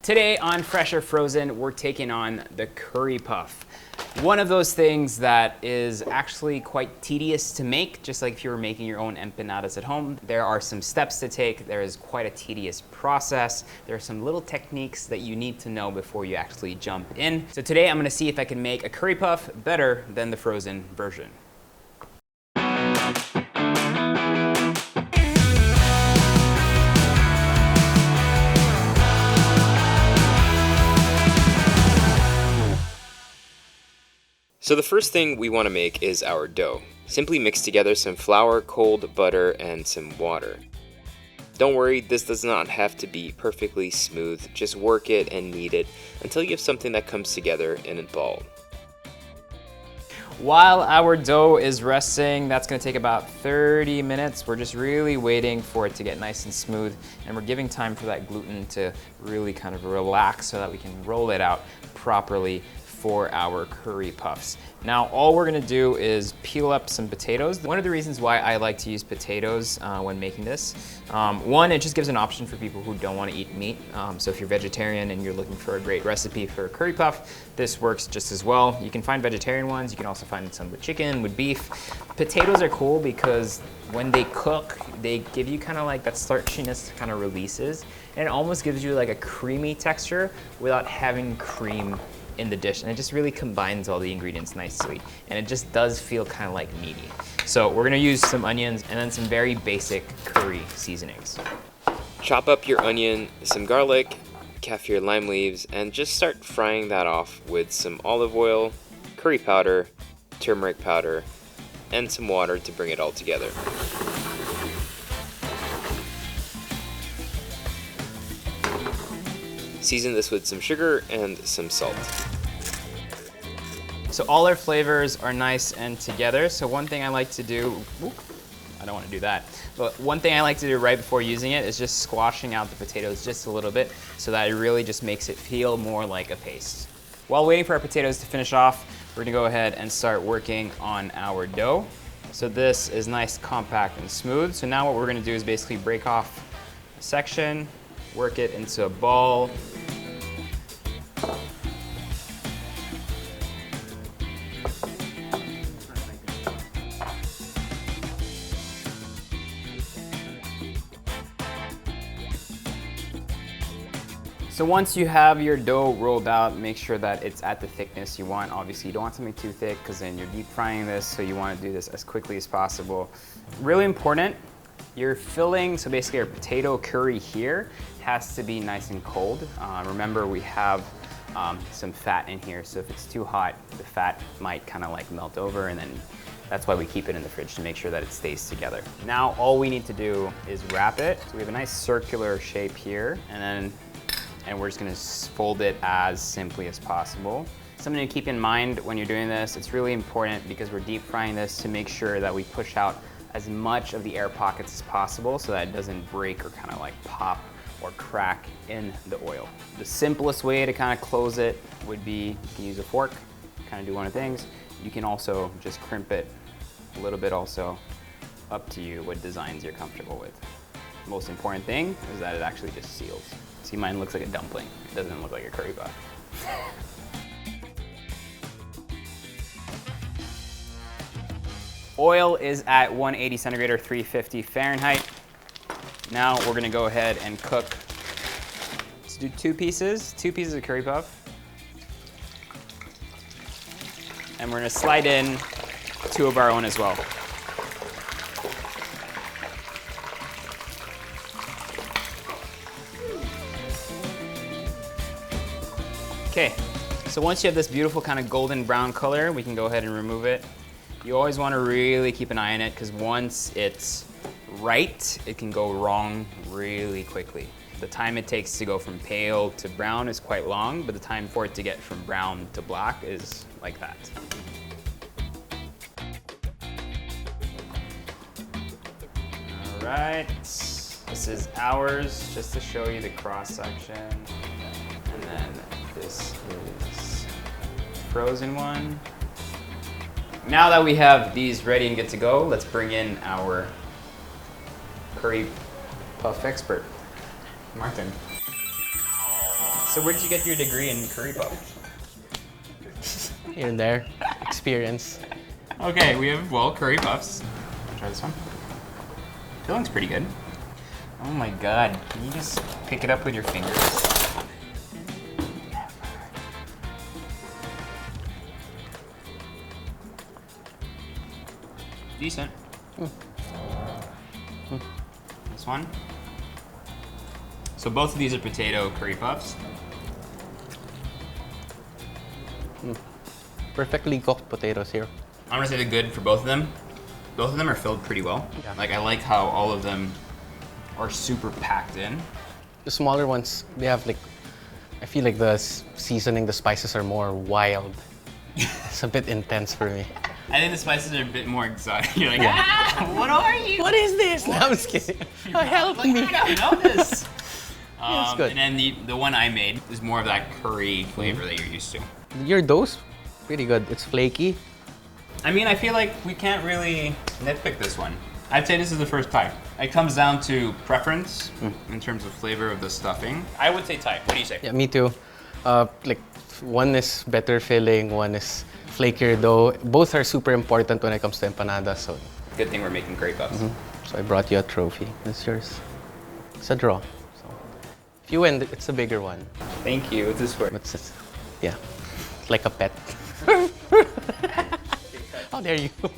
Today on Fresh or Frozen, we're taking on the curry puff. One of those things that is actually quite tedious to make, just like if you were making your own empanadas at home. There are some steps to take. There is quite a tedious process. There are some little techniques that you need to know before you actually jump in. So today I'm gonna see if I can make a curry puff better than the frozen version. So the first thing we want to make is our dough. Simply mix together some flour, cold butter, and some water. Don't worry, this does not have to be perfectly smooth. Just work it and knead it until you have something that comes together in a ball. While our dough is resting, that's gonna take about 30 minutes. We're just really waiting for it to get nice and smooth, and we're giving time for that gluten to really kind of relax so that we can roll it out properly for our curry puffs. Now, all we're gonna do is peel up some potatoes. One of the reasons why I like to use potatoes when making this, one, it just gives an option for people who don't wanna eat meat. So if you're vegetarian and you're looking for a great recipe for a curry puff, this works just as well. You can find vegetarian ones. You can also find some with chicken, with beef. Potatoes are cool because when they cook, they give you kind of like that starchiness kind of releases, and it almost gives you like a creamy texture without having cream in the dish, and it just really combines all the ingredients nicely, and it just does feel kind of like meaty. So we're gonna use some onions and then some very basic curry seasonings. Chop up your onion, some garlic, kaffir lime leaves, and just start frying that off with some olive oil, curry powder, turmeric powder, and some water to bring it all together. Season this with some sugar and some salt. So all our flavors are nice and together. So one thing I like to do, I don't want to do that, but one thing I like to do right before using it is just squashing out the potatoes just a little bit so that it really just makes it feel more like a paste. While waiting for our potatoes to finish off, we're gonna go ahead and start working on our dough. So this is nice, compact, and smooth. So now what we're gonna do is basically break off a section, work it into a ball. So once you have your dough rolled out, make sure that it's at the thickness you want. Obviously, you don't want something too thick because then you're deep frying this, so you want to do this as quickly as possible. Really important, your filling, so basically our potato curry here, has to be nice and cold. Remember, we have some fat in here, so if it's too hot, the fat might kind of like melt over, and then that's why we keep it in the fridge, to make sure that it stays together. Now, all we need to do is wrap it. So we have a nice circular shape here, and we're just gonna fold it as simply as possible. Something to keep in mind when you're doing this, it's really important because we're deep frying this to make sure that we push out as much of the air pockets as possible so that it doesn't break or kind of like pop or crack in the oil. The simplest way to kind of close it would be, you can use a fork, kind of do one of the things. You can also just crimp it a little bit also, up to you what designs you're comfortable with. The most important thing is that it actually just seals. See, mine looks like a dumpling. It doesn't look like a curry puff. Oil is at 180 centigrade or 350 Fahrenheit. Now we're gonna go ahead and cook. Let's do two pieces of curry puff. And we're gonna slide in two of our own as well. Okay, so once you have this beautiful kind of golden brown color, we can go ahead and remove it. You always want to really keep an eye on it because once it's right, it can go wrong really quickly. The time it takes to go from pale to brown is quite long, but the time for it to get from brown to black is like that. All right, this is ours, just to show you the cross section. And then this is frozen one. Now that we have these ready and good to go, let's bring in our curry puff expert, Martin. So where did you get your degree in curry puff? Here and there, experience. Okay, we have, well, curry puffs. Try this one. Filling's pretty good. Oh my god, can you just pick it up with your fingers? Decent. This one. So both of these are potato curry puffs. Perfectly cooked potatoes here. I'm gonna say they're good for both of them. Both of them are filled pretty well. Yeah. Like, I like how all of them are super packed in. The smaller ones, they have like, I feel like the seasoning, the spices are more wild. It's a bit intense for me. I think the spices are a bit more exotic. You're like, ah, what are you? What is this? No, I'm just kidding. Oh, help me. I don't know this. It's good. And then the one I made is more of that curry flavor that you're used to. Your dough's pretty good. It's flaky. I mean, I feel like we can't really nitpick this one. I'd say this is the first type. It comes down to preference in terms of flavor of the stuffing. I would say type. What do you say? Yeah, me too. Like, one is better filling, one is flakier dough. Both are super important when it comes to empanadas. So, Good thing we're making curry puffs. so I brought you a trophy. It's yours. It's a draw. So, if you win, it's a bigger one. Thank you. What's this for? But it's, yeah, it's like a pet. Oh, there you go.